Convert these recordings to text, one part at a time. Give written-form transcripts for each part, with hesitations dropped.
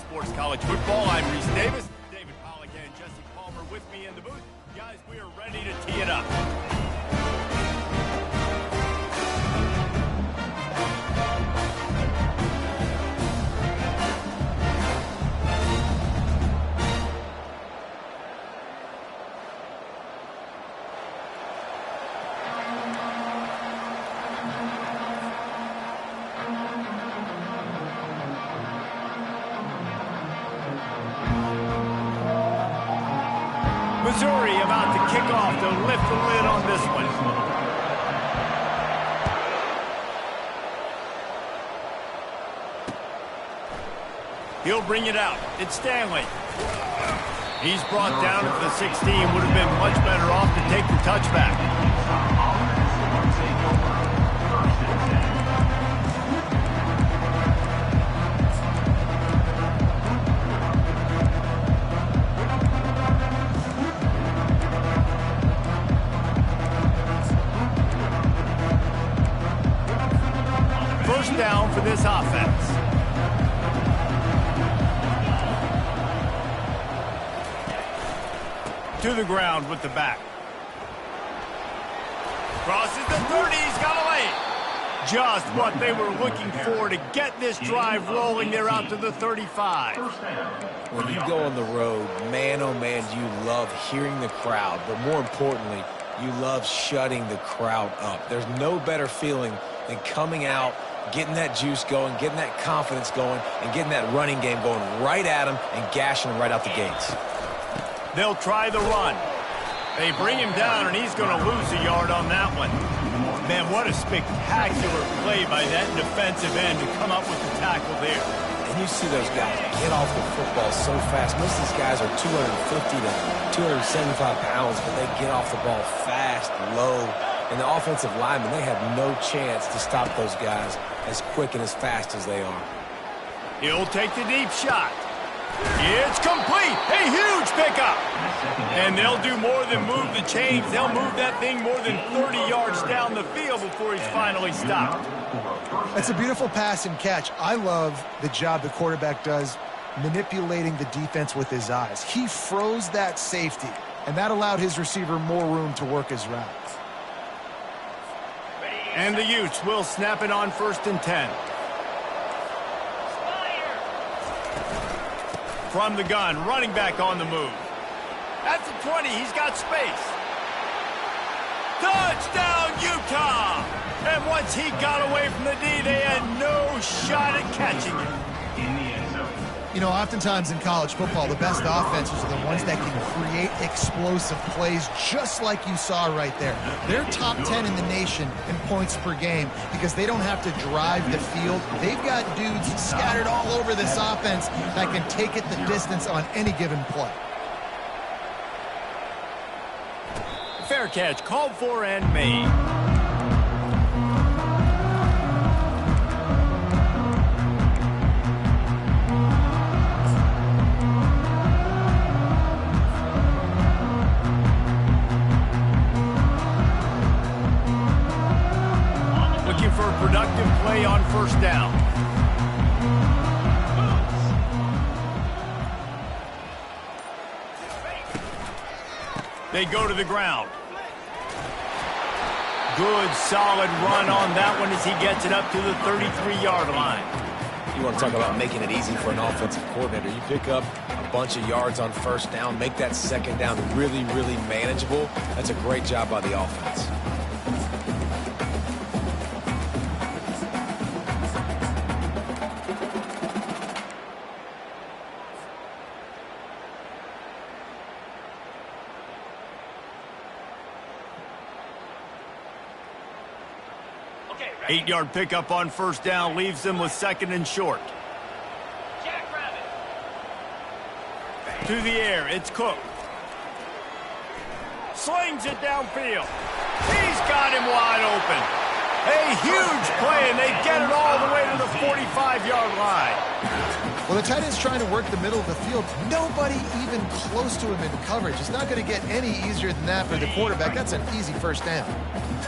Sports College Football. I'm Reese Davis. David Pollock and Jesse Palmer with me in the booth. Guys, we are ready to tee it up. Missouri about to kick off to lift the lid on this one. He'll bring it out. It's Stanley. He's brought down at the 16. Would have been much better off to take the touchback. First down for this offense. To the ground with the back. Crosses the 30, he's got a lane. Just what they were looking for to get this drive rolling. They're out to the 35. When you go on the road, man, oh man, you love hearing the crowd. But more importantly, you love shutting the crowd up. There's no better feeling than coming out, getting that juice going, getting that confidence going, and getting that running game going right at them and gashing them right out the gates. They'll try the run. They bring him down, and he's going to lose a yard on that one. Man, what a spectacular play by that defensive end to come up with the tackle there. And you see those guys get off the football so fast. Most of these guys are 250 to 275 pounds, but they get off the ball fast, low. And the offensive linemen, they have no chance to stop those guys as quick and as fast as they are. He'll take the deep shot. It's complete. A huge pickup. And they'll do more than move the chains. They'll move that thing more than 30 yards down the field before he's finally stopped. That's a beautiful pass and catch. I love the job the quarterback does manipulating the defense with his eyes. He froze that safety, and that allowed his receiver more room to work his routes. And the Utes will snap it on 1st and 10. From the gun, running back on the move. At the 20, he's got space. Touchdown, Utah! And once he got away from the D, they had no shot at catching him. You know, oftentimes in college football, the best offenses are the ones that can create explosive plays just like you saw right there. They're top 10 in the nation in points per game because they don't have to drive the field. They've got dudes scattered all over this offense that can take it the distance on any given play. Fair catch, called for and made. For a productive play on 1st down. They go to the ground. Good, solid run on that one as he gets it up to the 33-yard line. You want to talk about making it easy for an offensive coordinator. You pick up a bunch of yards on 1st down, make that 2nd down really, really manageable. That's a great job by the offense. Okay, 8-yard pickup on 1st down leaves them with 2nd and short. To the air, it's Cook. Slings it downfield. He's got him wide open. A huge play, and they get it all the way to the 45-yard line. Well, the tight end's trying to work the middle of the field. Nobody even close to him in coverage. It's not going to get any easier than that for the quarterback. That's an easy 1st down.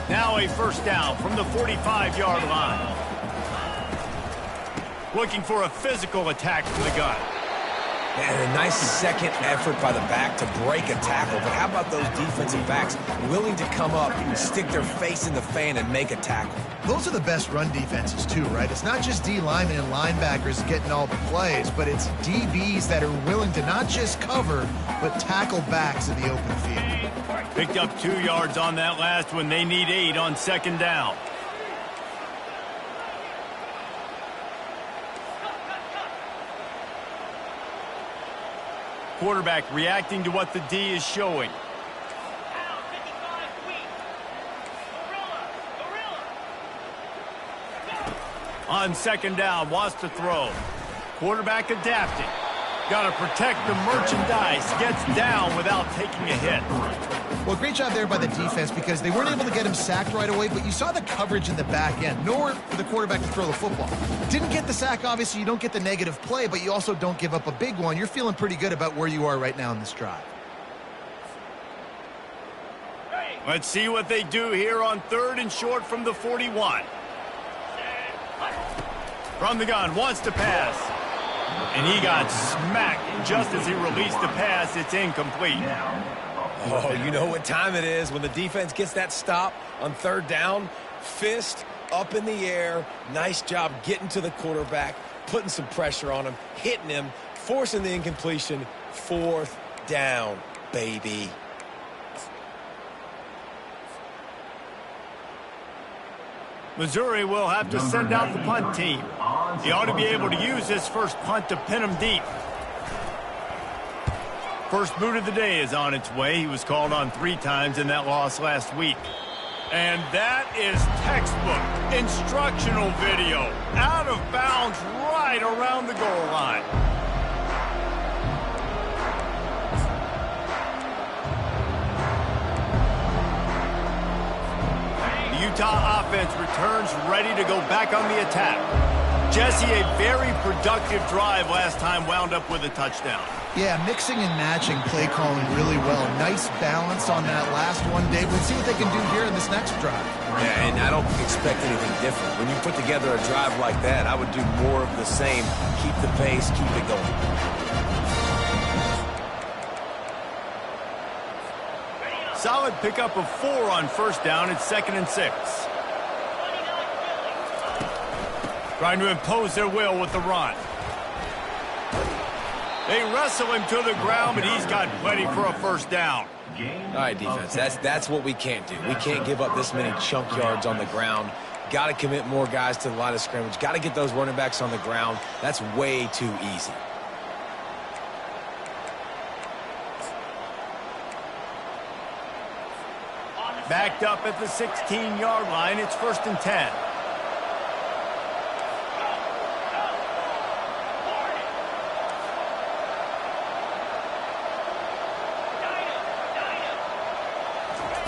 Now a 1st down from the 45-yard line. Looking for a physical attack from the gun. And a nice second effort by the back to break a tackle. But how about those defensive backs willing to come up, stick their face in the fan, and make a tackle? Those are the best run defenses too, right? It's not just D linemen and linebackers getting all the plays, but it's DBs that are willing to not just cover, but tackle backs in the open field. Picked up 2 yards on that last one. They need 8 on second down. Quarterback reacting to what the D is showing. On second down, wants to throw. Quarterback adapting. Got to protect the merchandise. Gets down without taking a hit. Well, great job there by the defense because they weren't able to get him sacked right away, but you saw the coverage in the back end. Nowhere for the quarterback to throw the football. Didn't get the sack, obviously. You don't get the negative play, but you also don't give up a big one. You're feeling pretty good about where you are right now in this drive. Let's see what they do here on 3rd and short from the 41. From the gun, wants to pass. And he got smacked just as he released the pass. It's incomplete. Oh, you know what time it is when the defense gets that stop on 3rd down. Fist up in the air. Nice job getting to the quarterback, putting some pressure on him, hitting him, forcing the incompletion. 4th down, baby. Missouri will have to send out the punt team. He ought to be able to use his first punt to pin him deep. First boot of the day is on its way. He was called on 3 times in that loss last week. And that is textbook instructional video. Out of bounds right around the goal line. Utah offense returns ready to go back on the attack. Jesse, a very productive drive last time, wound up with a touchdown. Yeah, mixing and matching play calling really well. Nice balance on that last one, Dave. We'll see what they can do here in this next drive. Yeah, and I don't expect anything different. When you put together a drive like that, I would do more of the same. Keep the pace, keep it going. Solid pickup of 4 on 1st down. It's 2nd and 6. Trying to impose their will with the run. They wrestle him to the ground, but he's got plenty for a 1st down. All right, defense, that's what we can't do. We can't give up this many chunk yards on the ground. Got to commit more guys to the line of scrimmage. Got to get those running backs on the ground. That's way too easy. Backed up at the 16-yard line. It's 1st and 10.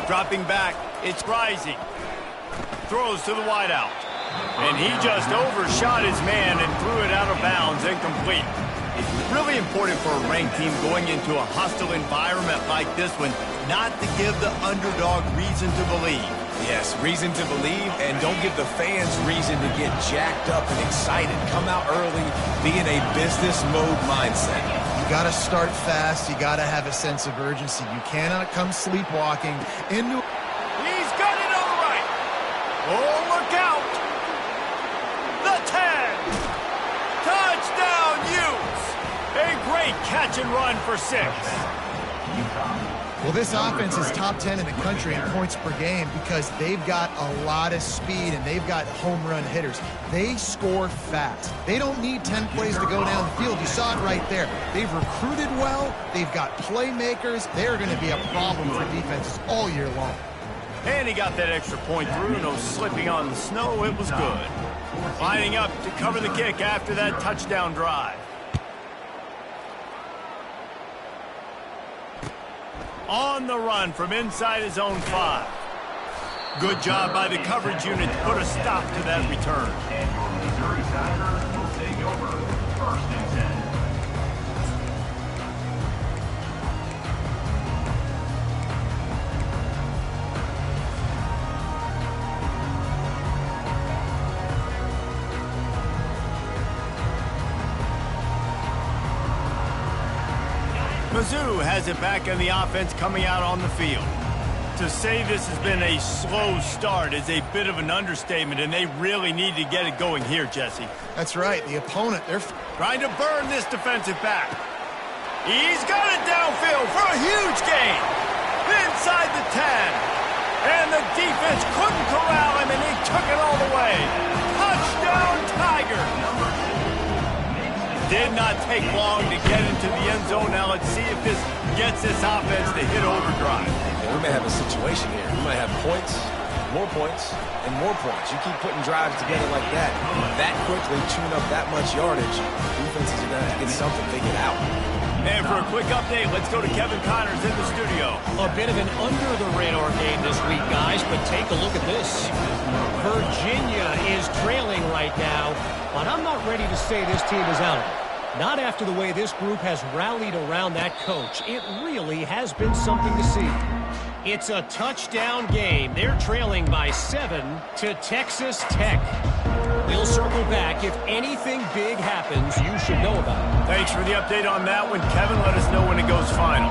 Dropping back. It's rising. Throws to the wideout. And he just overshot his man and threw it out of bounds, incomplete. It's really important for a ranked team going into a hostile environment like this one not to give the underdog reason to believe. Yes, reason to believe, and don't give the fans reason to get jacked up and excited. Come out early, be in a business mode mindset. You got to start fast. You got to have a sense of urgency. You cannot come sleepwalking into... He's got it on the right. Oh, look out. The 10. Touchdown, Utes. A great catch and run for 6. Well, this offense is top 10 in the country in points per game because they've got a lot of speed and they've got home run hitters. They score fast. They don't need 10 plays to go down the field. You saw it right there. They've recruited well. They've got playmakers. They're going to be a problem for defenses all year long. And he got that extra point through. No slipping on the snow. It was good. Lining up to cover the kick after that touchdown drive. On the run from inside his own 5. Good job by the coverage unit to put a stop to that return. And your Missouri Tigers will take over 1st and 10. Mizzou has it back on the offense coming out on the field. To say this has been a slow start is a bit of an understatement, and they really need to get it going here, Jesse. That's right. The opponent, they're trying to burn this defensive back. He's got it downfield for a huge gain. Inside the 10. And the defense couldn't corral him, and he took it all the way. Touchdown, Tiger. Did not take long to get into the end zone. Now let's see if this gets this offense to hit overdrive. We may have a situation here. We might have points, more points, and more points. You keep putting drives together like that quickly, tune up that much yardage, defenses are going to have to get something figured out. And for a quick update, let's go to Kevin Connors in the studio. A bit of an under-the-radar game this week, guys, but take a look at this. Virginia is trailing right now, but I'm not ready to say this team is out of it. Not after the way this group has rallied around that coach. It really has been something to see. It's a touchdown game. They're trailing by 7 to Texas Tech. We'll circle back. If anything big happens, you should know about it. Thanks for the update on that one, Kevin. Let us know when it goes final.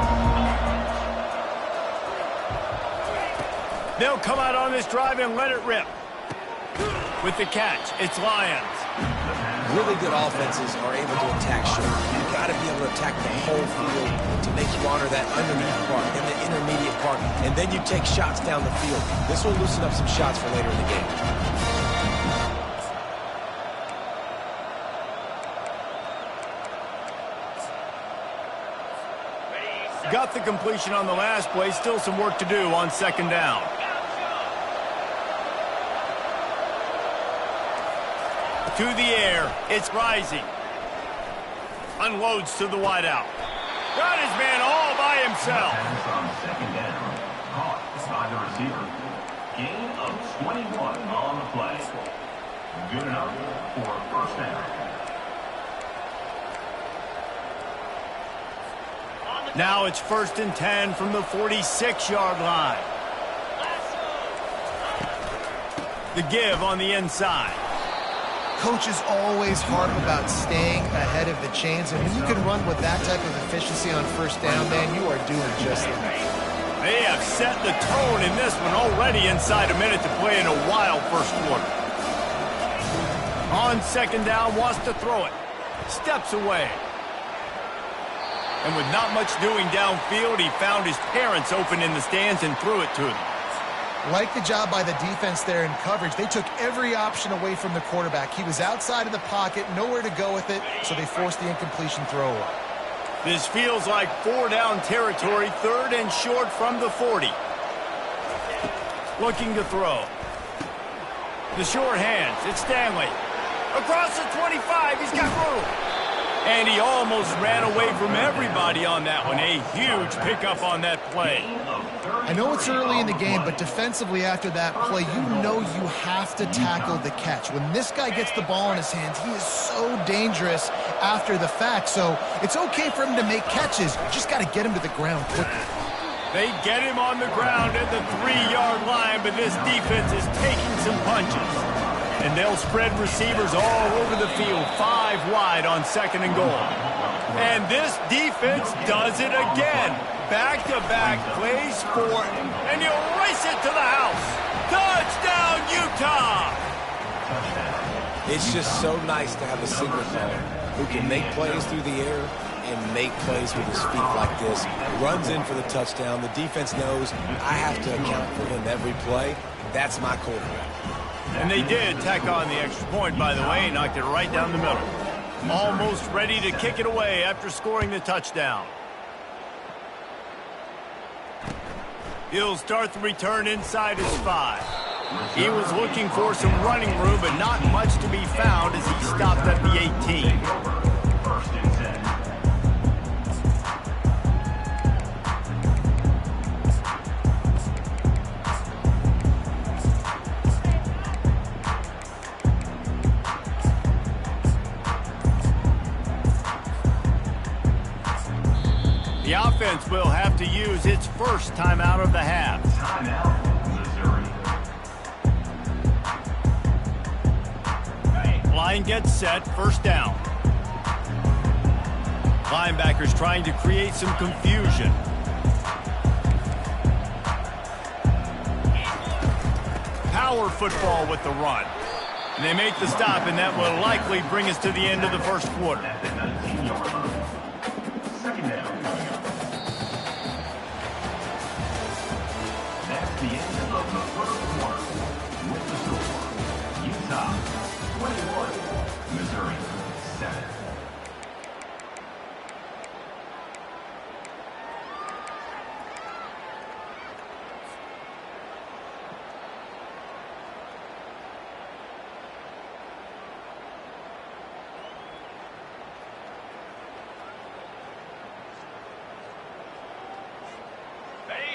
They'll come out on this drive and let it rip. With the catch, it's Lions. Really good offenses are able to attack short. You've got to be able to attack the whole field to make you honor that underneath part and the intermediate part, and then you take shots down the field. This will loosen up some shots for later in the game. Got the completion on the last play. Still some work to do on second down. To the air. It's rising. Unloads to the wideout. Got his man all by himself. On second down, caught by the receiver. Gain of 21 on the play. Good enough for first down. Now it's 1st and 10 from the 46-yard line. The give on the inside. Coaches always harp about staying ahead of the chains, and when you can run with that type of efficiency on first down, man, you are doing just that. They have set the tone in this one already inside a minute to play in a wild first quarter. On second down, wants to throw it. Steps away. And with not much doing downfield, he found his parents open in the stands and threw it to them. Like the job by the defense there in coverage. They took every option away from the quarterback. He was outside of the pocket, nowhere to go with it, so they forced the incompletion throw away. This feels like 4-down territory, 3rd and short from the 40. Looking to throw. The short hands, it's Stanley. Across the 25, he's got room. And he almost ran away from everybody on that one. A huge pickup on that play. I know it's early in the game, but defensively after that play, you know you have to tackle the catch. When this guy gets the ball in his hands, he is so dangerous after the fact. So it's okay for him to make catches. You just got to get him to the ground quickly. They get him on the ground at the 3-yard line, but this defense is taking some punches. And they'll spread receivers all over the field, 5 wide on 2nd and goal. And this defense does it again. Back-to-back plays for it, and you race it to the house. Touchdown, Utah! It's just so nice to have a signal caller who can make plays through the air and make plays with his feet like this. Runs in for the touchdown. The defense knows I have to account for him every play. That's my quarterback. And they did tack on the extra point, by the way, knocked it right down the middle. Almost ready to kick it away after scoring the touchdown. He'll start the return inside his 5. He was looking for some running room, but not much to be found as he stopped at the 18. First and 10. The offense will have to use its first timeout of the half. Timeout, Missouri. Line gets set, first down. Line linebackers trying to create some confusion. Power football with the run. And they make the stop, and that will likely bring us to the end of the first quarter. Second down. That's the end of the first quarter. With the score, Utah 21, Missouri 7.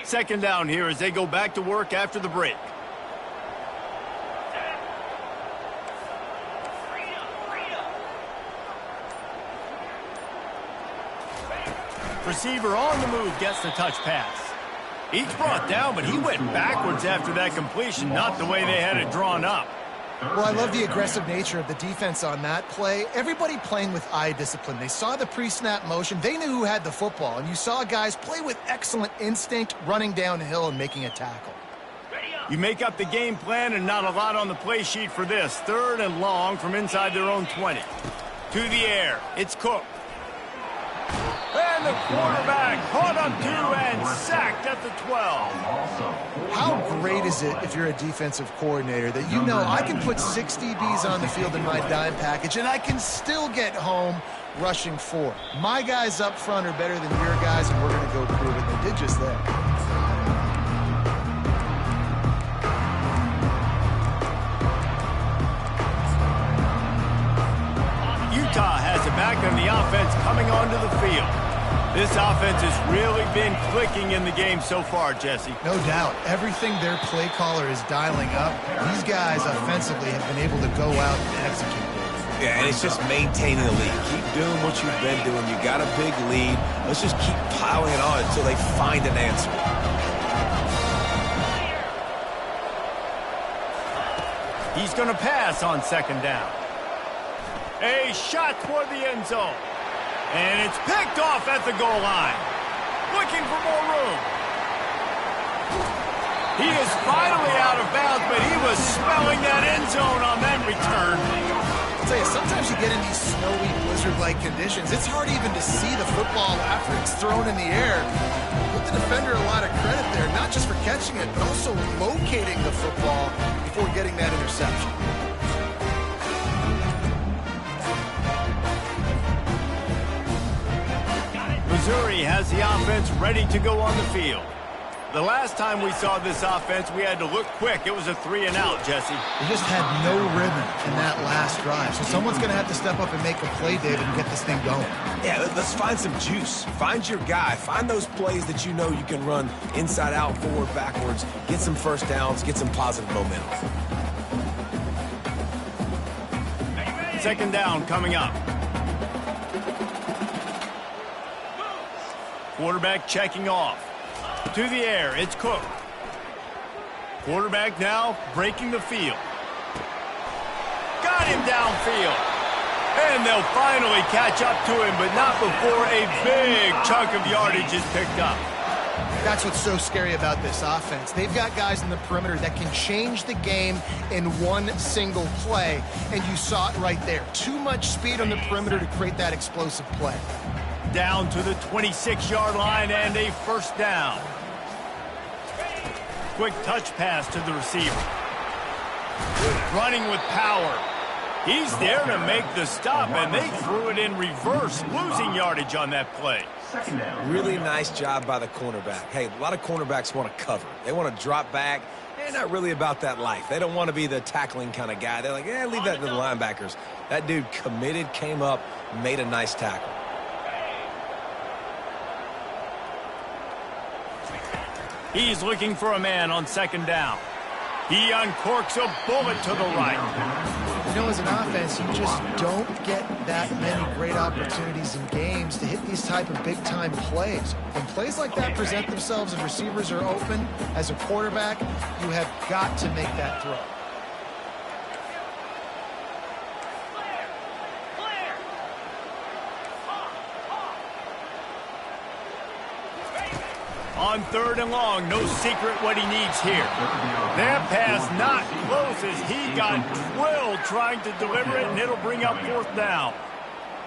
Second down here as they go back to work after the break. Receiver on the move gets the touch pass. He's brought down, but he went backwards after that completion, not the way they had it drawn up. Well, I love the aggressive nature of the defense on that play. Everybody playing with eye discipline. They saw the pre-snap motion. They knew who had the football, and you saw guys play with excellent instinct, running downhill and making a tackle. You make up the game plan and not a lot on the play sheet for this. 3rd and long from inside their own 20. To the air. It's Cook. And the quarterback caught up 2 and sacked at the 12. How great is it if you're a defensive coordinator that you know I can put 6 DBs on the field in my dime package and I can still get home rushing 4. My guys up front are better than your guys, and we're going to go prove it. They did just that. Utah has it back on the offense coming onto the field. This offense has really been clicking in the game so far, Jesse. No doubt. Everything their play caller is dialing up, these guys offensively have been able to go out and execute. Yeah, and it's just maintaining the lead. Keep doing what you've been doing. You got a big lead. Let's just keep piling it on until they find an answer. He's going to pass on second down. A shot toward the end zone. And it's picked off at the goal line. Looking for more room. He is finally out of bounds, but he was smelling that end zone on that return. I'll tell you, sometimes you get in these snowy, blizzard-like conditions, it's hard even to see the football after it's thrown in the air. Give the defender a lot of credit there, not just for catching it, but also locating the football before getting that interception. Missouri has the offense ready to go on the field. The last time we saw this offense, we had to look quick. It was a 3-and-out, Jesse. They just had no rhythm in that last drive. So someone's going to have to step up and make a play, David, and get this thing going. Yeah, let's find some juice. Find your guy. Find those plays that you know you can run inside out, forward, backwards. Get some first downs. Get some positive momentum. Second down coming up. Quarterback checking off. To the air, it's Cook. Quarterback now breaking the field. Got him downfield. And they'll finally catch up to him, but not before a big chunk of yardage is picked up. That's what's so scary about this offense. They've got guys in the perimeter that can change the game in one single play, and you saw it right there. Too much speed on the perimeter to create that explosive play. Down to the 26-yard line and a first down. Quick touch pass to the receiver. Running with power. He's there to make the stop, and they threw it in reverse, losing yardage on that play. Really nice job by the cornerback. Hey, a lot of cornerbacks want to cover. They want to drop back. They're not really about that life. They don't want to be the tackling kind of guy. They're like, yeah, leave that to the linebackers. That dude committed, came up, made a nice tackle. He's looking for a man on second down. He uncorks a bullet to the right. You know, as an offense, you just don't get that many great opportunities in games to hit these type of big-time plays. When plays like that present themselves and receivers are open, as a quarterback, you have got to make that throw. On 3rd and long, no secret what he needs here. That pass not close as he got drilled trying to deliver it, and it'll bring up 4th down.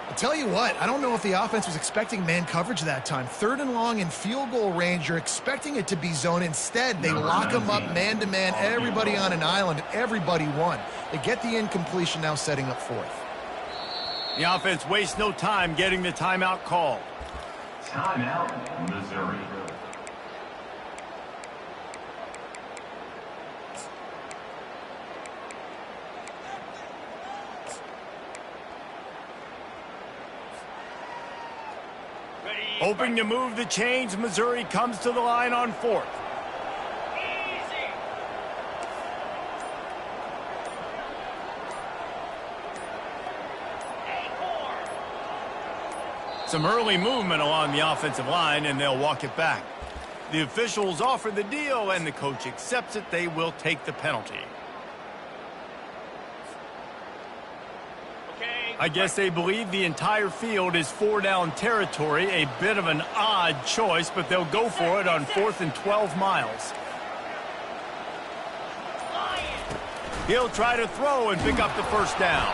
I'll tell you what, I don't know if the offense was expecting man coverage that time. 3rd and long in field goal range, you're expecting it to be zone. Instead, they lock him up man-to-man, everybody on an island, and everybody won. They get the incompletion, now setting up 4th. The offense wastes no time getting the timeout called. Timeout, Missouri. Hoping to move the chains, Missouri comes to the line on 4th. Some early movement along the offensive line, and they'll walk it back. The officials offer the deal, and the coach accepts it. They will take the penalty. I guess they believe the entire field is 4-down territory. A bit of an odd choice, but they'll go for it on 4th and 12 miles. He'll try to throw and pick up the 1st down.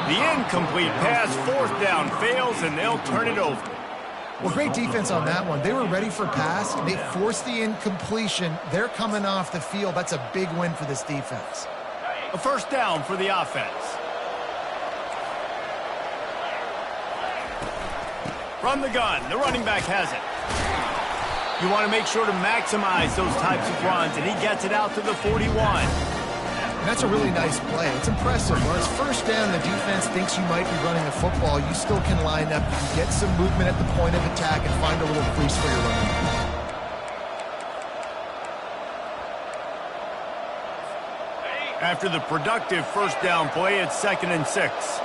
The incomplete pass, 4th down, fails, and they'll turn it over. Well, great defense on that one. They were ready for pass. They forced the incompletion. They're coming off the field. That's a big win for this defense. A 1st down for the offense. From the gun, the running back has it. You want to make sure to maximize those types of runs, and he gets it out to the 41. And that's a really nice play. It's impressive. When it's 1st down, the defense thinks you might be running a football. You still can line up. You can get some movement at the point of attack and find a little crease for your running. After the productive 1st down play, it's 2nd and 6.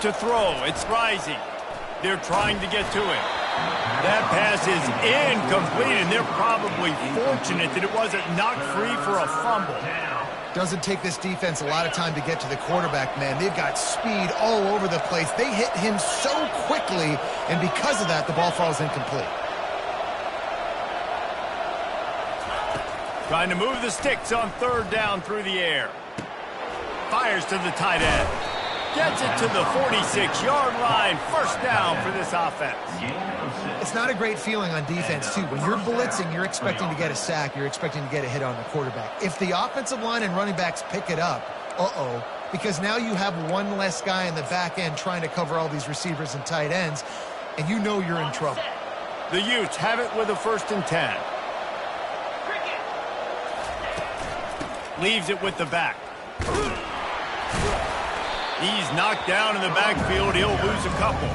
To throw, it's rising. They're trying to get to him. That pass is incomplete, and they're probably fortunate that it wasn't knocked free for a fumble. Doesn't take this defense a lot of time to get to the quarterback, man. They've got speed all over the place. They hit him so quickly, and because of that, the ball falls incomplete. Trying to move the sticks on 3rd down through the air. Fires to the tight end. Gets it to the 46-yard line. 1st down for this offense. It's not a great feeling on defense, too. When you're blitzing, you're expecting to get a sack. You're expecting to get a hit on the quarterback. If the offensive line and running backs pick it up, because now you have one less guy in the back end trying to cover all these receivers and tight ends, and you know you're in trouble. The Utes have it with a 1st and 10. Leaves it with the back. He's knocked down in the backfield. He'll lose a couple.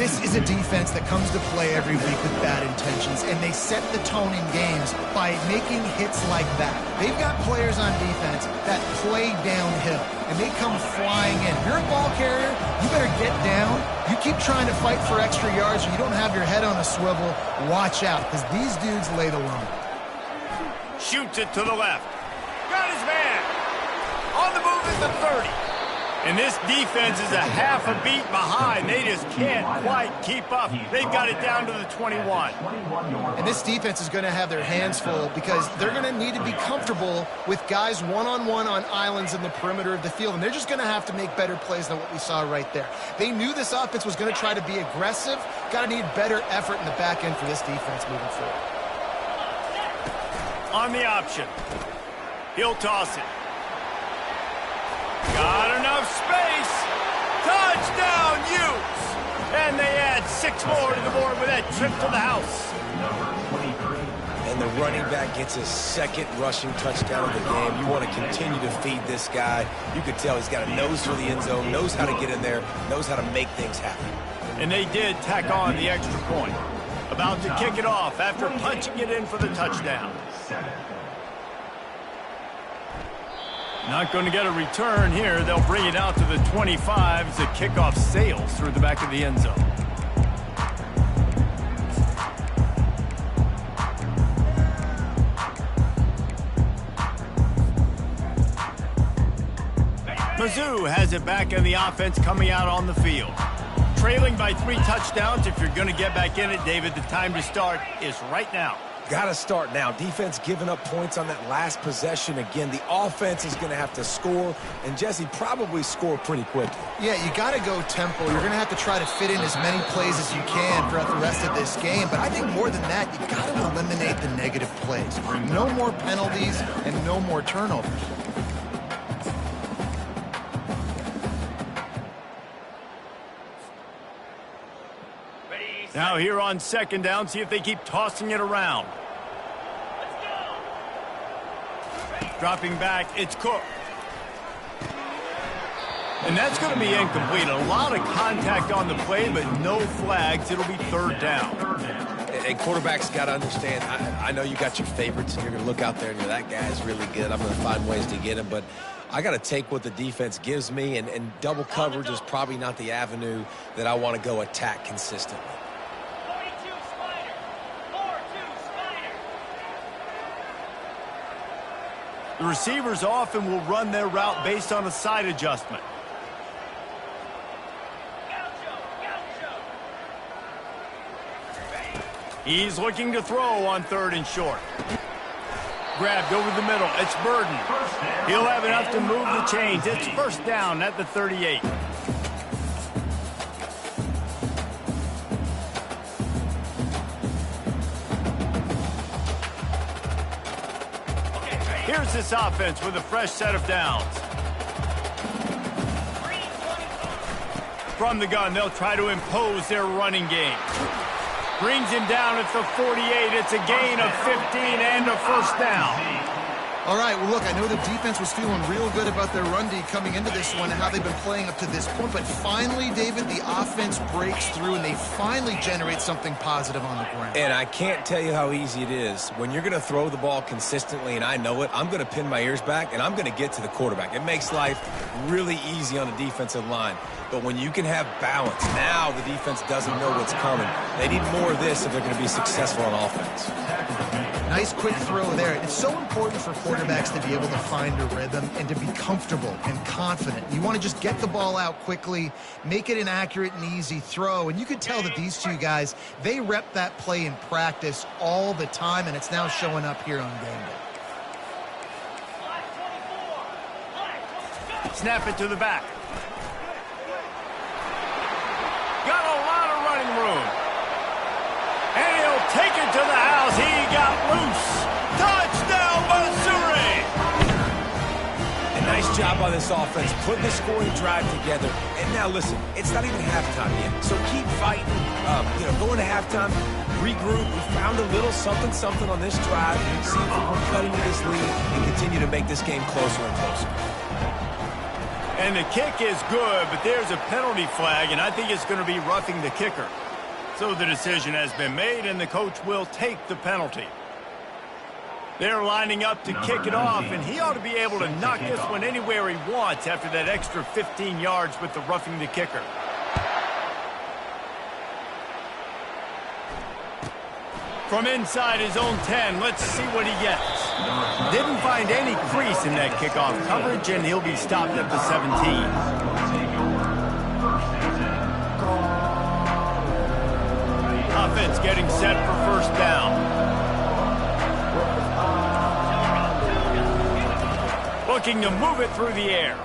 This is a defense that comes to play every week with bad intentions, and they set the tone in games by making hits like that. They've got players on defense that play downhill, and they come flying in. If you're a ball carrier, you better get down. You keep trying to fight for extra yards, or you don't have your head on a swivel. Watch out, because these dudes lay the line. Shoots it to the left. Got his man. On the move at the 30. And this defense is a half a beat behind. They just can't quite keep up. They've got it down to the 21. And this defense is going to have their hands full because they're going to need to be comfortable with guys one-on-one on islands in the perimeter of the field. And they're just going to have to make better plays than what we saw right there. They knew this offense was going to try to be aggressive. Got to need better effort in the back end for this defense moving forward. On the option. He'll toss it. Got enough space. Touchdown, Utes. And they add 6 more to the board with that trip to the house. And the running back gets his 2nd rushing touchdown of the game. You want to continue to feed this guy. You can tell he's got a nose for the end zone, knows how to get in there, knows how to make things happen. And they did tack on the extra point. About to kick it off after punching it in for the touchdown. Not going to get a return here. They'll bring it out to the 25 as the kickoff sails through the back of the end zone. Mizzou has it back in the offense coming out on the field. Trailing by 3 touchdowns. If you're going to get back in it, David, the time to start is right now. Got to start now. Defense giving up points on that last possession. Again, the offense is going to have to score, and Jesse probably score pretty quickly. Yeah, you got to go tempo. You're going to have to try to fit in as many plays as you can throughout the rest of this game. But I think more than that, you got to eliminate the negative plays. No more penalties and no more turnovers. Now here on second down, see if they keep tossing it around. Dropping back, it's Cook. And that's going to be incomplete. A lot of contact on the play, but no flags. It'll be third down. And quarterbacks got to understand, I know you got your favorites, and you're going to look out there and that guy's really good. I'm going to find ways to get him, but I got to take what the defense gives me, and double coverage is probably not the avenue that I want to go attack consistently. The receivers often will run their route based on a side adjustment. He's looking to throw on 3rd and short. Grabbed over the middle. It's Burden. He'll have enough to move the chains. It's first down at the 38. Here's this offense with a fresh set of downs. From the gun, they'll try to impose their running game. Brings him down at the 48. It's a gain of 15 and a first down. All right, well, look, I know the defense was feeling real good about their run D coming into this one and how they've been playing up to this point. But finally, David, the offense breaks through and they finally generate something positive on the ground. And I can't tell you how easy it is. When you're going to throw the ball consistently, and I know it, I'm going to pin my ears back, and I'm going to get to the quarterback. It makes life really easy on the defensive line. But when you can have balance, now the defense doesn't know what's coming. They need more of this if they're going to be successful on offense. Nice quick throw there. It's so important for quarterbacks to be able to find a rhythm and to be comfortable and confident. You want to just get the ball out quickly, make it an accurate and easy throw. And you can tell that these two guys, they rep that play in practice all the time, and it's now showing up here on game day. Snap it to the back. Got a lot of running room. And he'll take it to the house. He got loose. Touchdown, Missouri! A nice job by this offense, putting the scoring drive together. And now, listen, it's not even halftime yet. So keep fighting. Going to halftime, regroup. We found a little something on this drive. See if we can cut into this lead and continue to make this game closer and closer. And the kick is good, but there's a penalty flag, and I think it's going to be roughing the kicker. So the decision has been made, and the coach will take the penalty. They're lining up to kick it off, and he ought to be able to knock this one anywhere he wants after that extra 15 yards with the roughing the kicker. From inside his own 10, let's see what he gets. Didn't find any crease in that kickoff coverage, and he'll be stopped at the 17. Offense getting set for first down. Looking to move it through the air.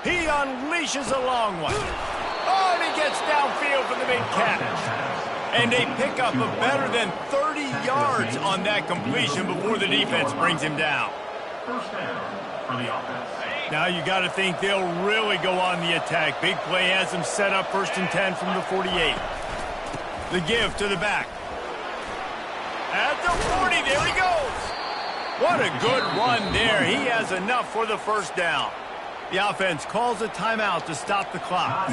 He unleashes a long one. Oh, and he gets downfield for the big catch. And a pickup of better than 30 yards on that completion before the defense brings him down. First down for the offense. Now you got to think they'll really go on the attack. Big play has them set up 1st and 10 from the 48. The give to the back. At the 40, there he goes. What a good run there. He has enough for the first down. The offense calls a timeout to stop the clock.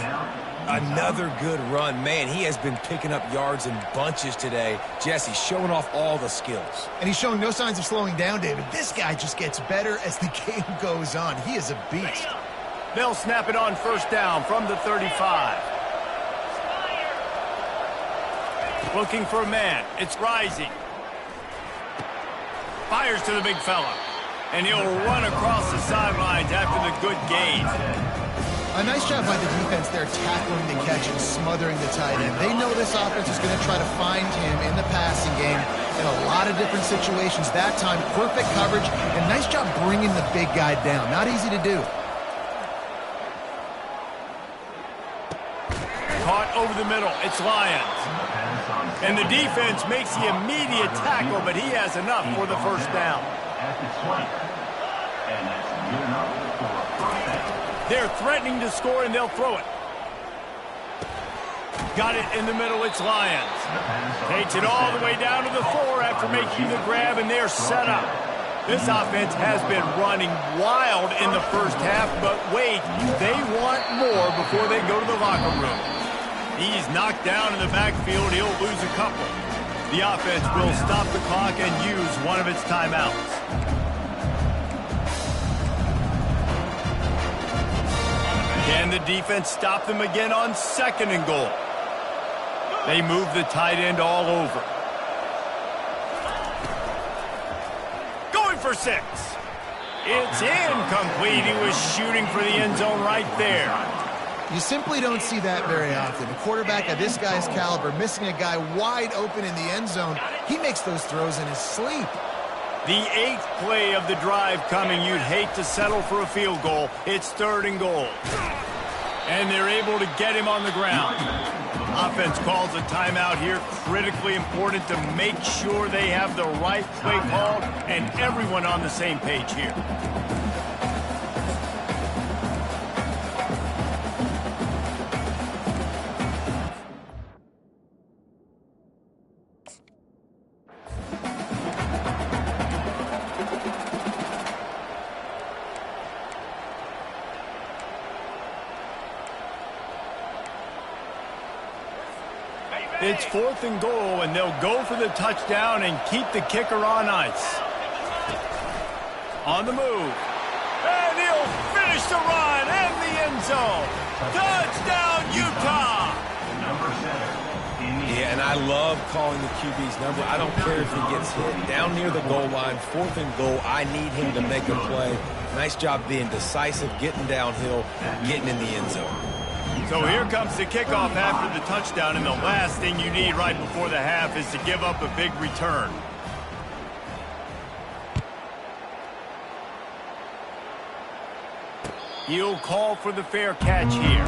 Another good run. Man, he has been picking up yards in bunches today. Jesse showing off all the skills. And he's showing no signs of slowing down, David. This guy just gets better as the game goes on. He is a beast. They'll snap it on first down from the 35. Looking for a man. It's Rising. Fires to the big fella. And he'll run across the sidelines after the good gain. A nice job by the defense there tackling the catch and smothering the tight end. They know this offense is going to try to find him in the passing game in a lot of different situations. That time, perfect coverage and nice job bringing the big guy down. Not easy to do. Caught over the middle. It's Lions. And the defense makes the immediate tackle, but he has enough for the first down. They're threatening to score, and they'll throw it. Got it in the middle. It's Lions. Takes it all the way down to the 4 after making the grab, and they're set up. This offense has been running wild in the first half, but wait, they want more before they go to the locker room. He's knocked down in the backfield. He'll lose a couple. The offense will stop the clock and use one of its timeouts. Can the defense stop them again on 2nd and goal? They move the tight end all over. Going for 6. It's incomplete. He was shooting for the end zone right there. You simply don't see that very often. A quarterback of this guy's caliber missing a guy wide open in the end zone. He makes those throws in his sleep. The 8th play of the drive coming. You'd hate to settle for a field goal. It's 3rd and goal. And they're able to get him on the ground. Offense calls a timeout here. Critically important to make sure they have the right play called and everyone on the same page here. It's 4th and goal, and they'll go for the touchdown and keep the kicker on ice. On the move. And he'll finish the run and the end zone. Touchdown, Utah! Yeah, and I love calling the QB's number. I don't care if he gets hit down near the goal line, 4th and goal. I need him to make a play. Nice job being decisive, getting downhill, getting in the end zone. So here comes the kickoff after the touchdown, and the last thing you need right before the half is to give up a big return. He'll call for the fair catch here.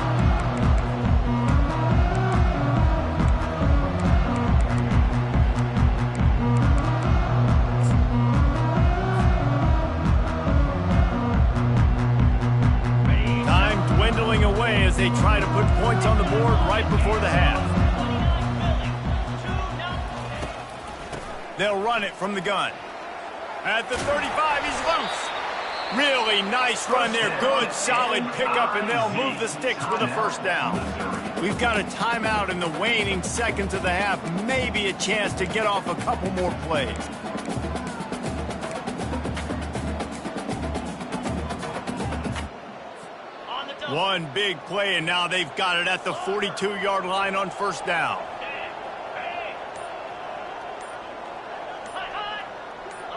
Away as they try to put points on the board right before the half. They'll run it from the gun. At the 35, he's loose. Really nice run there. Good, solid pickup, and they'll move the sticks with a first down. We've got a timeout in the waning seconds of the half. Maybe a chance to get off a couple more plays. One big play, and now they've got it at the 42-yard line on first down.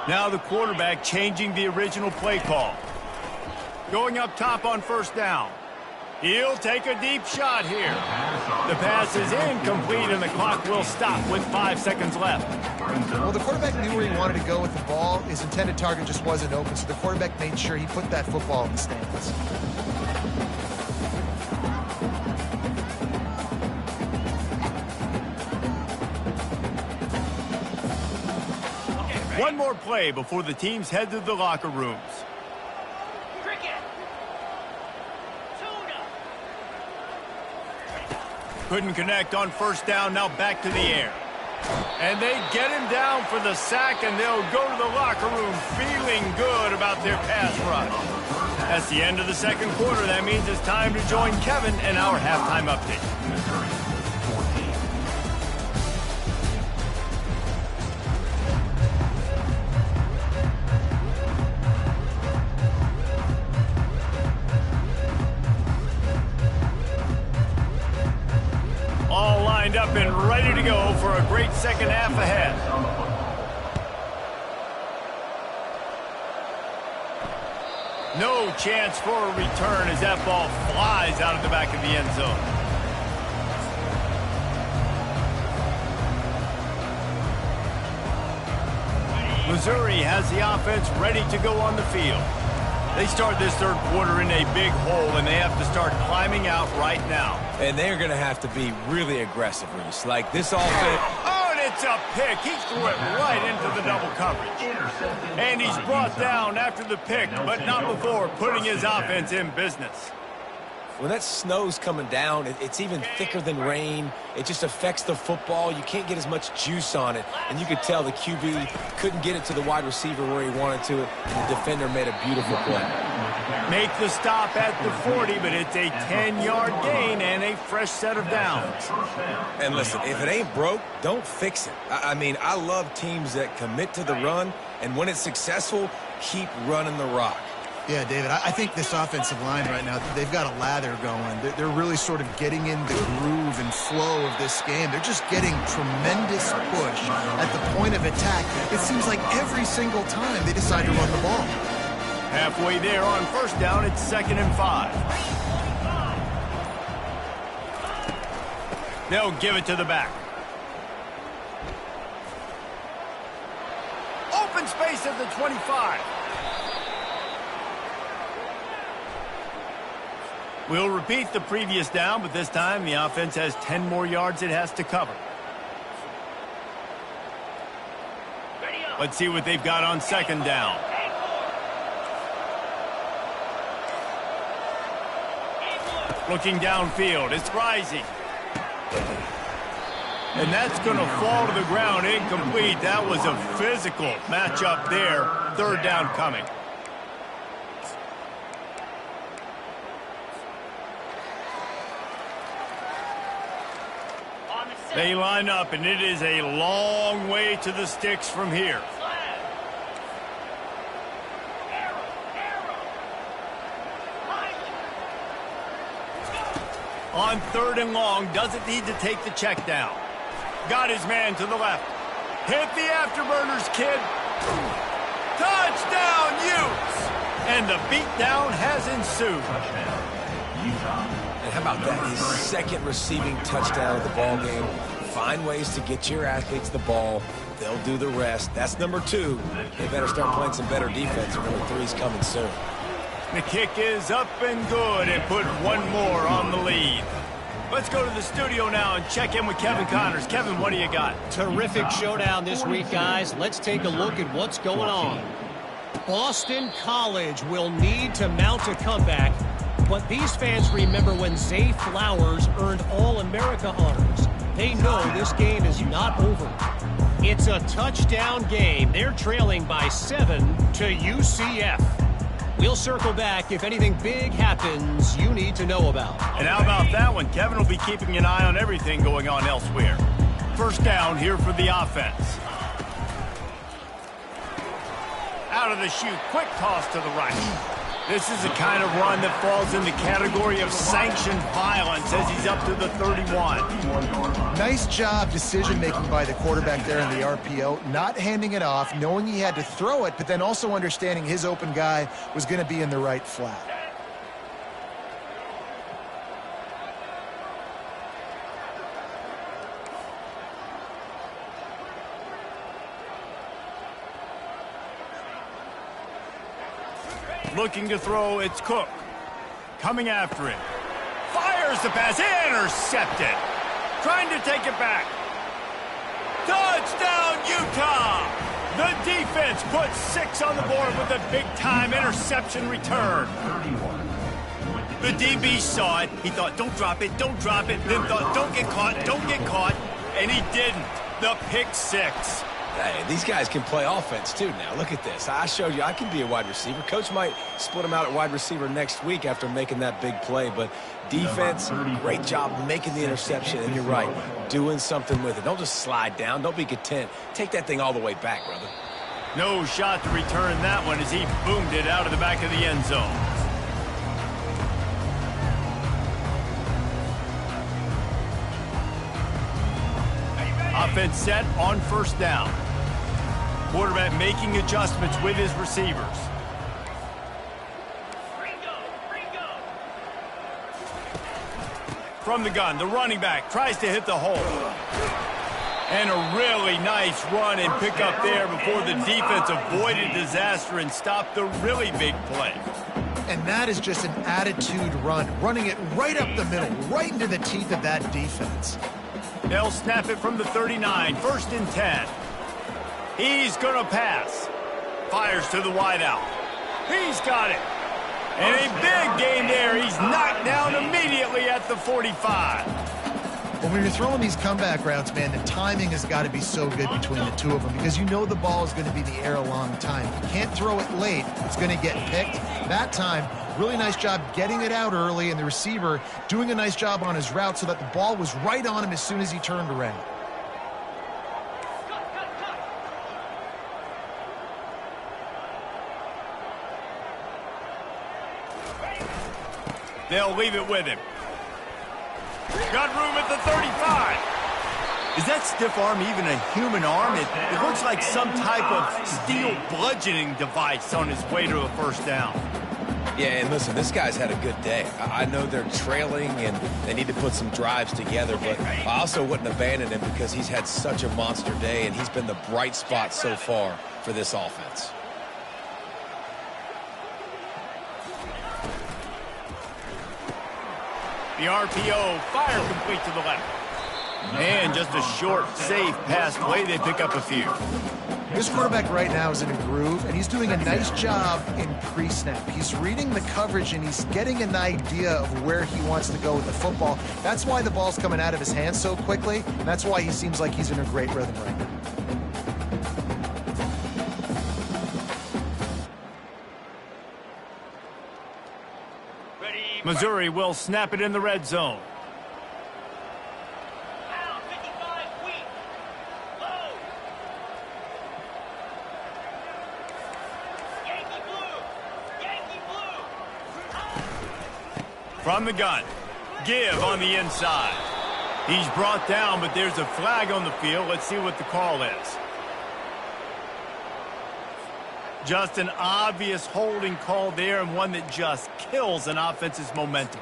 Now the quarterback changing the original play call. Going up top on first down. He'll take a deep shot here. The pass is incomplete, and the clock will stop with 5 seconds left. Well, the quarterback knew where he wanted to go with the ball. His intended target just wasn't open, so the quarterback made sure he put that football in the stands. One more play before the teams head to the locker rooms. Couldn't connect on first down, now back to the air. And they get him down for the sack, and they'll go to the locker room feeling good about their pass rush. That's the end of the second quarter. That means it's time to join Kevin and our halftime update. All lined up and ready to go for a great second half ahead. No chance for a return as that ball flies out of the back of the end zone. Missouri has the offense ready to go on the field. They start this third quarter in a big hole, and they have to start climbing out right now. And they're going to have to be really aggressive, Reese. Like this offense. Oh, and it's a pick. He threw it right into the double coverage. And he's brought down after the pick, but not before putting his offense in business. When that snow's coming down, it's even thicker than rain. It just affects the football. You can't get as much juice on it. And you could tell the QB couldn't get it to the wide receiver where he wanted to. And the defender made a beautiful play. Make the stop at the 40, but it's a 10-yard gain and a fresh set of downs. And listen, if it ain't broke, don't fix it. I mean, I love teams that commit to the run, and when it's successful, keep running the rock. Yeah, David, I think this offensive line right now, they've got a lather going. They're really sort of getting in the groove and flow of this game. They're just getting tremendous push at the point of attack. It seems like every single time they decide to run the ball. Halfway there on first down, it's 2nd and 5. They'll give it to the back. Open space at the 25. We'll repeat the previous down, but this time the offense has 10 more yards it has to cover. Let's see what they've got on 2nd down. Looking downfield, it's rising. And that's going to fall to the ground incomplete. That was a physical matchup there. 3rd down coming. They line up, and it is a long way to the sticks from here. On 3rd and long, doesn't need to take the check down. Got his man to the left. Hit the afterburners, kid. Touchdown, Utes! And the beatdown has ensued. And how about that? His 2nd receiving touchdown of the ball game. Find ways to get your athletes the ball. They'll do the rest. That's number 2. They better start playing some better defense, or number 3's coming soon. The kick is up and good, and put one more on the lead. Let's go to the studio now and check in with Kevin Connors. Kevin, what do you got? Terrific showdown this week, guys. Let's take a look at what's going on. Boston College will need to mount a comeback, but these fans remember when Zay Flowers earned All-America honors. They know this game is not over. It's a touchdown game. They're trailing by 7 to UCF. We'll circle back if anything big happens you need to know about. And how about that one? Kevin will be keeping an eye on everything going on elsewhere. First down here for the offense. Out of the chute, quick toss to the right. This is the kind of run that falls in the category of sanctioned violence as he's up to the 31. Nice job decision-making by the quarterback there in the RPO, not handing it off, knowing he had to throw it, but then also understanding his open guy was going to be in the right flat. Looking to throw, it's Cook. Coming after it. Fires the pass, intercepted. Trying to take it back. Touchdown, Utah! The defense puts 6 on the board with a big-time interception return. The DB saw it. He thought, don't drop it, don't drop it. Then thought, don't get caught, and he didn't. The pick 6. Hey, these guys can play offense, too, now. Look at this. I showed you I can be a wide receiver. Coach might split him out at wide receiver next week after making that big play. But defense, great job making the interception. And you're right, doing something with it. Don't just slide down. Don't be content. Take that thing all the way back, brother. No shot to return that one as he boomed it out of the back of the end zone. Offense set on first down. Quarterback making adjustments with his receivers. From the gun, the running back tries to hit the hole. And a really nice run and pick up there before the defense avoided disaster and stopped the really big play. And that is just an attitude run, running it right up the middle, right into the teeth of that defense. They'll snap it from the 39, 1st and 10. He's going to pass. Fires to the wideout. He's got it. And a big gain there. He's knocked down immediately at the 45. Well, when you're throwing these comeback routes, man, the timing has got to be so good between the two of them because you know the ball is going to be in the air a long time. You can't throw it late. It's going to get picked. That time, really nice job getting it out early, and the receiver doing a nice job on his route so that the ball was right on him as soon as he turned around. They'll leave it with him. Got room at the 35. Is that stiff arm even a human arm? It looks like some type of steel bludgeoning device on his way to a first down. Yeah, and listen, this guy's had a good day. I know they're trailing and they need to put some drives together, but I also wouldn't abandon him because he's had such a monster day and he's been the bright spot so far for this offense. The RPO, fire complete to the left. And just a short, safe pass play. They pick up a few. This quarterback right now is in a groove, and he's doing a nice job in pre-snap. He's reading the coverage, and he's getting an idea of where he wants to go with the football. That's why the ball's coming out of his hands so quickly, and that's why he seems like he's in a great rhythm right now. Missouri will snap it in the red zone. From the gun, give on the inside. He's brought down, but there's a flag on the field. Let's see what the call is. Just an obvious holding call there, and one that just kills an offense's momentum.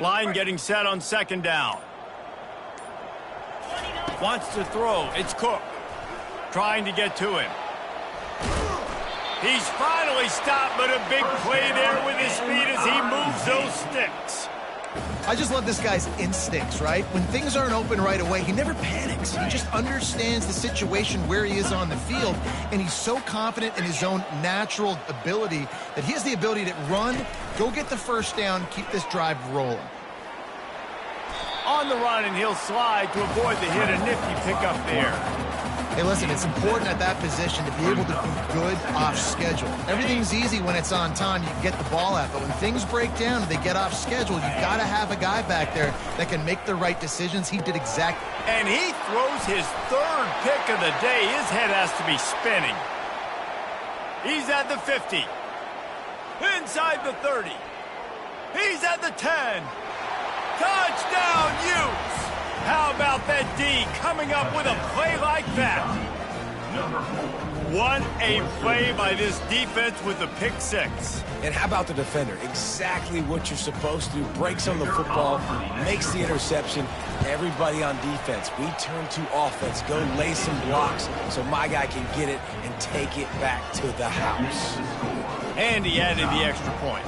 Line getting set on 2nd down. Wants to throw. It's Cook. Trying to get to him. He's finally stopped, but a big play there with his speed as he moves those sticks. I just love this guy's instincts, right? When things aren't open right away, he never panics. He just understands the situation where he is on the field, and he's so confident in his own natural ability that he has the ability to run, go get the first down, keep this drive rolling. On the run, and he'll slide to avoid the hit. A nifty pickup there. Hey, listen, it's important at that position to be able to be good off schedule. Everything's easy when it's on time. You can get the ball out. But when things break down and they get off schedule, you've got to have a guy back there that can make the right decisions. He did exactly. And he throws his 3rd pick of the day. His head has to be spinning. He's at the 50. Inside the 30. He's at the 10. Touchdown, Utes! How about that D coming up with a play like that? What a play by this defense with the pick 6. And how about the defender? Exactly what you're supposed to do. Breaks on the football, makes the interception. Everybody on defense, we turn to offense. Go lay some blocks so my guy can get it and take it back to the house. And he added the extra point.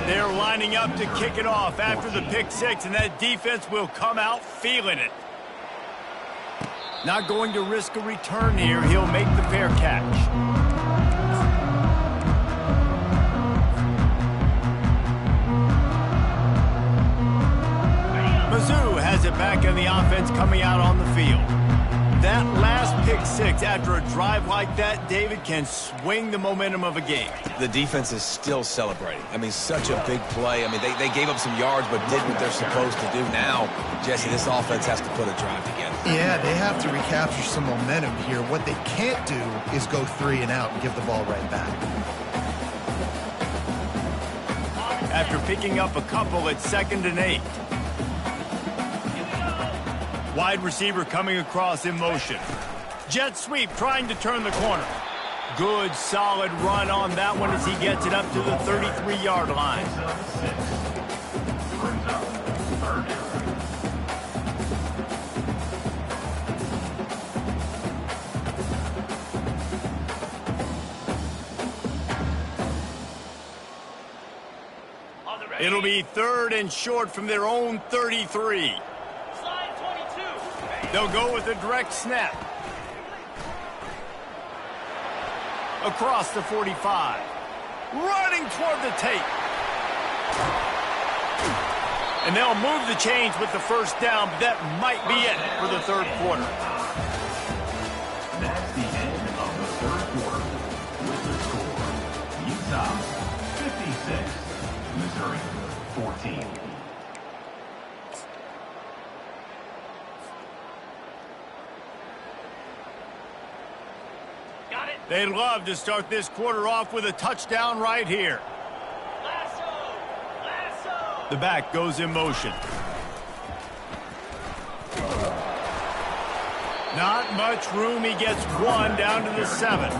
They're lining up to kick it off after the pick 6, and that defense will come out feeling it. Not going to risk a return here. He'll make the fair catch. Mizzou has it back in the offense coming out on the field. That last pick 6 after a drive like that, David, can swing the momentum of a game. The defense is still celebrating. I mean, such a big play. I mean, they gave up some yards but did what they're supposed to do. Now, Jesse, this offense has to put a drive together. Yeah, they have to recapture some momentum here. What they can't do is go 3 and out and give the ball right back. After picking up a couple, it's 2nd and 8. Wide receiver coming across in motion. Jet sweep trying to turn the corner. Good, solid run on that one as he gets it up to the 33-yard line. It'll be 3rd and short from their own 33. They'll go with a direct snap. Across the 45. Running toward the tape. And they'll move the chains with the first down, but that might be it for the 3rd quarter. That's the end of the 3rd quarter. With the score, Utah 56, Missouri 14. They'd love to start this quarter off with a touchdown right here. The back goes in motion. Not much room. He gets 1 down to the 7.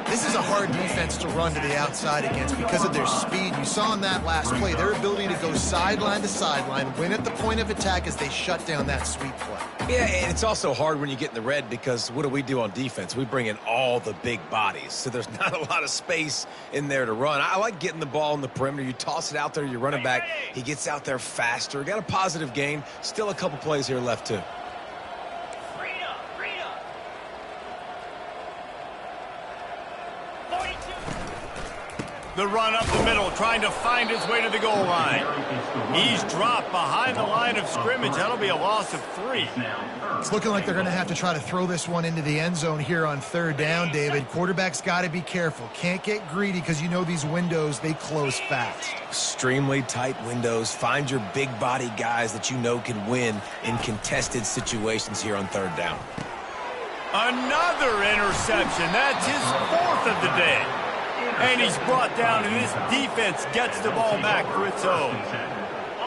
This is a hard defense to run to the outside against because of their speed. You saw in that last play, their ability to go sideline to sideline, win at the point of attack as they shut down that sweep play. Yeah, and it's also hard when you get in the red because what do we do on defense? We bring in all the big bodies, so there's not a lot of space in there to run. I like getting the ball in the perimeter. You toss it out there, you're running back. He gets out there faster. Got a positive gain. Still a couple plays here left, too. The run up the middle, trying to find his way to the goal line. He's dropped behind the line of scrimmage. That'll be a loss of 3. It's looking like they're going to have to try to throw this one into the end zone here on 3rd down, David. Quarterback's got to be careful. Can't get greedy because you know these windows, they close fast. Extremely tight windows. Find your big body guys that you know can win in contested situations here on 3rd down. Another interception. That's his 4th of the day. And he's brought down, and this defense gets the ball back for its own.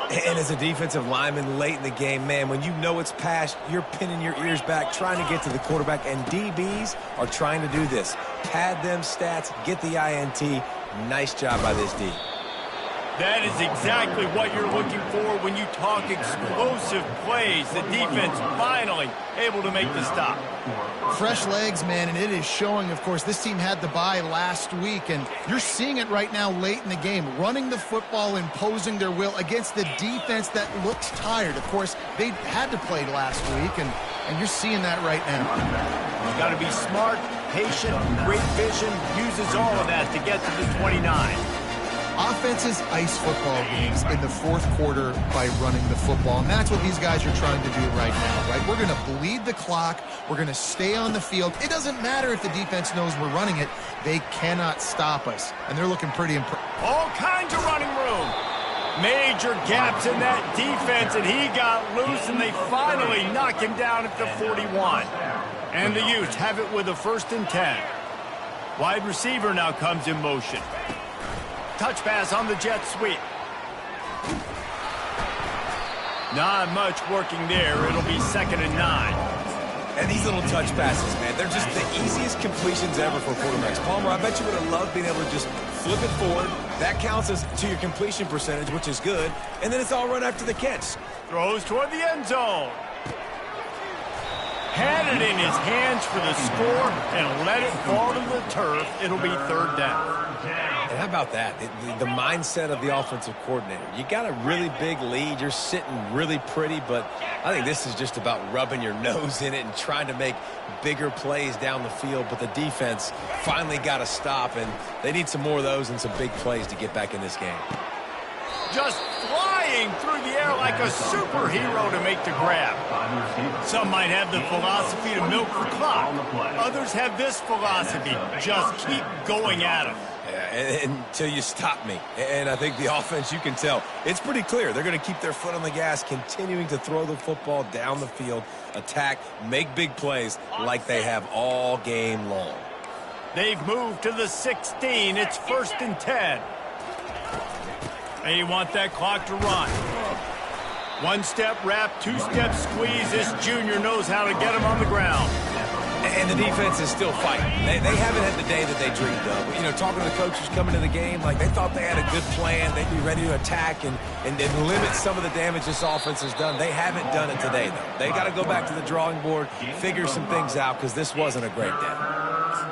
And as a defensive lineman late in the game, man, when you know it's past, you're pinning your ears back, trying to get to the quarterback, and DBs are trying to do this. Pad them stats, get the INT. Nice job by this D. That is exactly what you're looking for when you talk explosive plays. The defense finally able to make the stop. Fresh legs, man, and it is showing. Of course, this team had the bye last week, and you're seeing it right now late in the game. Running the football, imposing their will against the defense that looks tired. Of course, they had to play last week, and you're seeing that right now. He's got to be smart, patient, great vision, uses all of that to get to the 29. Offenses ice football games in the 4th quarter by running the football, and that's what these guys are trying to do right now, right? We're going to bleed the clock. We're going to stay on the field. It doesn't matter if the defense knows we're running it. They cannot stop us, and they're looking pretty impressive. All kinds of running room. Major gaps in that defense, and he got loose, and they finally knock him down at the 41. And the Utes have it with a 1st and 10. Wide receiver now comes in motion. Touch pass on the jet sweep. Not much working there. It'll be 2nd and 9. And these little touch passes, man, they're just the easiest completions ever for quarterbacks. Palmer, I bet you would have loved being able to just flip it forward. That counts as to your completion percentage, which is good. And then it's all run after the catch. Throws toward the end zone. Had it in his hands for the score and let it fall to the turf. It'll be 3rd down. And how about that? The mindset of the offensive coordinator. You got a really big lead. You're sitting really pretty, but I think this is just about rubbing your nose in it and trying to make bigger plays down the field. But the defense finally got a stop, and they need some more of those and some big plays to get back in this game. Just flying through the air like a superhero to make the grab. Some might have the philosophy to milk the clock. Others have this philosophy, just keep going at them. Yeah, until you stop me. And I think the offense, you can tell, it's pretty clear. They're going to keep their foot on the gas, continuing to throw the football down the field, attack, make big plays like they have all game long. They've moved to the 16. It's 1st and 10. They want that clock to run. One-step wrap, two-step squeeze. This junior knows how to get him on the ground. And the defense is still fighting. They haven't had the day that they dreamed of. You know, talking to the coaches coming to the game, like they thought they had a good plan. They'd be ready to attack and limit some of the damage this offense has done. They haven't done it today, though. They got to go back to the drawing board, figure some things out, because this wasn't a great day.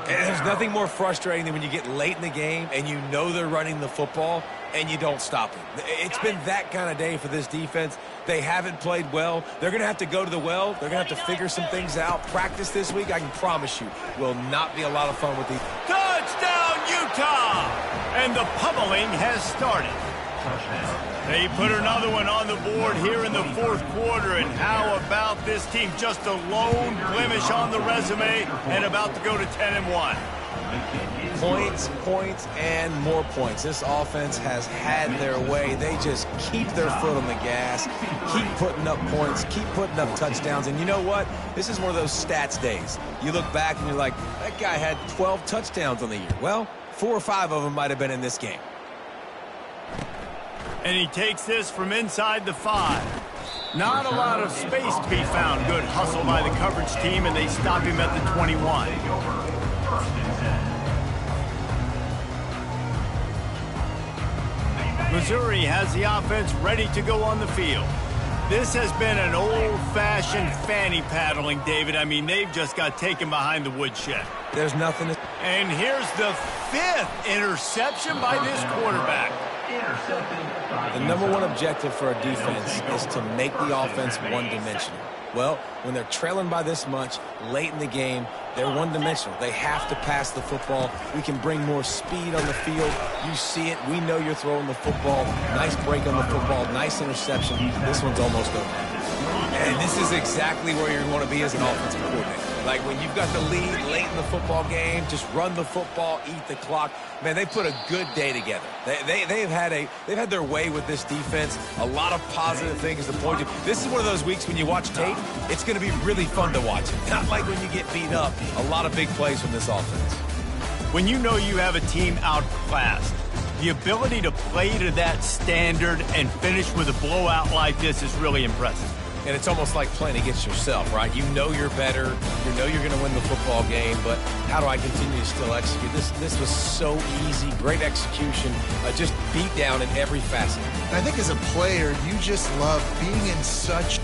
And there's nothing more frustrating than when you get late in the game and you know they're running the football and you don't stop it. It's been that kind of day for this defense. They haven't played well. They're going to have to go to the well. They're going to have to figure some things out. Practice this week, I can promise you, will not be a lot of fun with these. Touchdown, Utah! And the pummeling has started. They put another one on the board here in the fourth quarter, and how about this team? Just a lone blemish on the resume and about to go to 10-1. Points, and more points. This offense has had their way. They just keep their foot on the gas, keep putting up points, keep putting up touchdowns. And you know what? This is one of those stats days. You look back and you're like, that guy had 12 touchdowns on the year. Well, 4 or 5 of them might have been in this game. And he takes this from inside the 5. Not a lot of space to be found. Good hustle by the coverage team, and they stop him at the 21. Missouri has the offense ready to go on the field. This has been an old-fashioned fanny paddling, David. I mean, they've just got taken behind the woodshed. There's nothing to... And here's the 5th interception by this quarterback. The number one objective for a defense is to make the offense one-dimensional. Well, when they're trailing by this much late in the game, they're one-dimensional. They have to pass the football. We can bring more speed on the field. You see it. We know you're throwing the football. Nice break on the football. Nice interception. This one's almost over. And this is exactly where you want to be as an offensive coordinator. Like when you've got the lead late in the football game, just run the football, eat the clock. Man, they put a good day together. They've had their way with this defense. A lot of positive things to point to. This is one of those weeks when you watch tape, it's going to be really fun to watch. Not like when you get beat up. A lot of big plays from this offense. When you know you have a team outclassed, the ability to play to that standard and finish with a blowout like this is really impressive. And it's almost like playing against yourself, right? You know you're better. You know you're going to win the football game, but how do I continue to still execute? This was so easy. Great execution. Just beat down in every facet. I think as a player, you just love being in such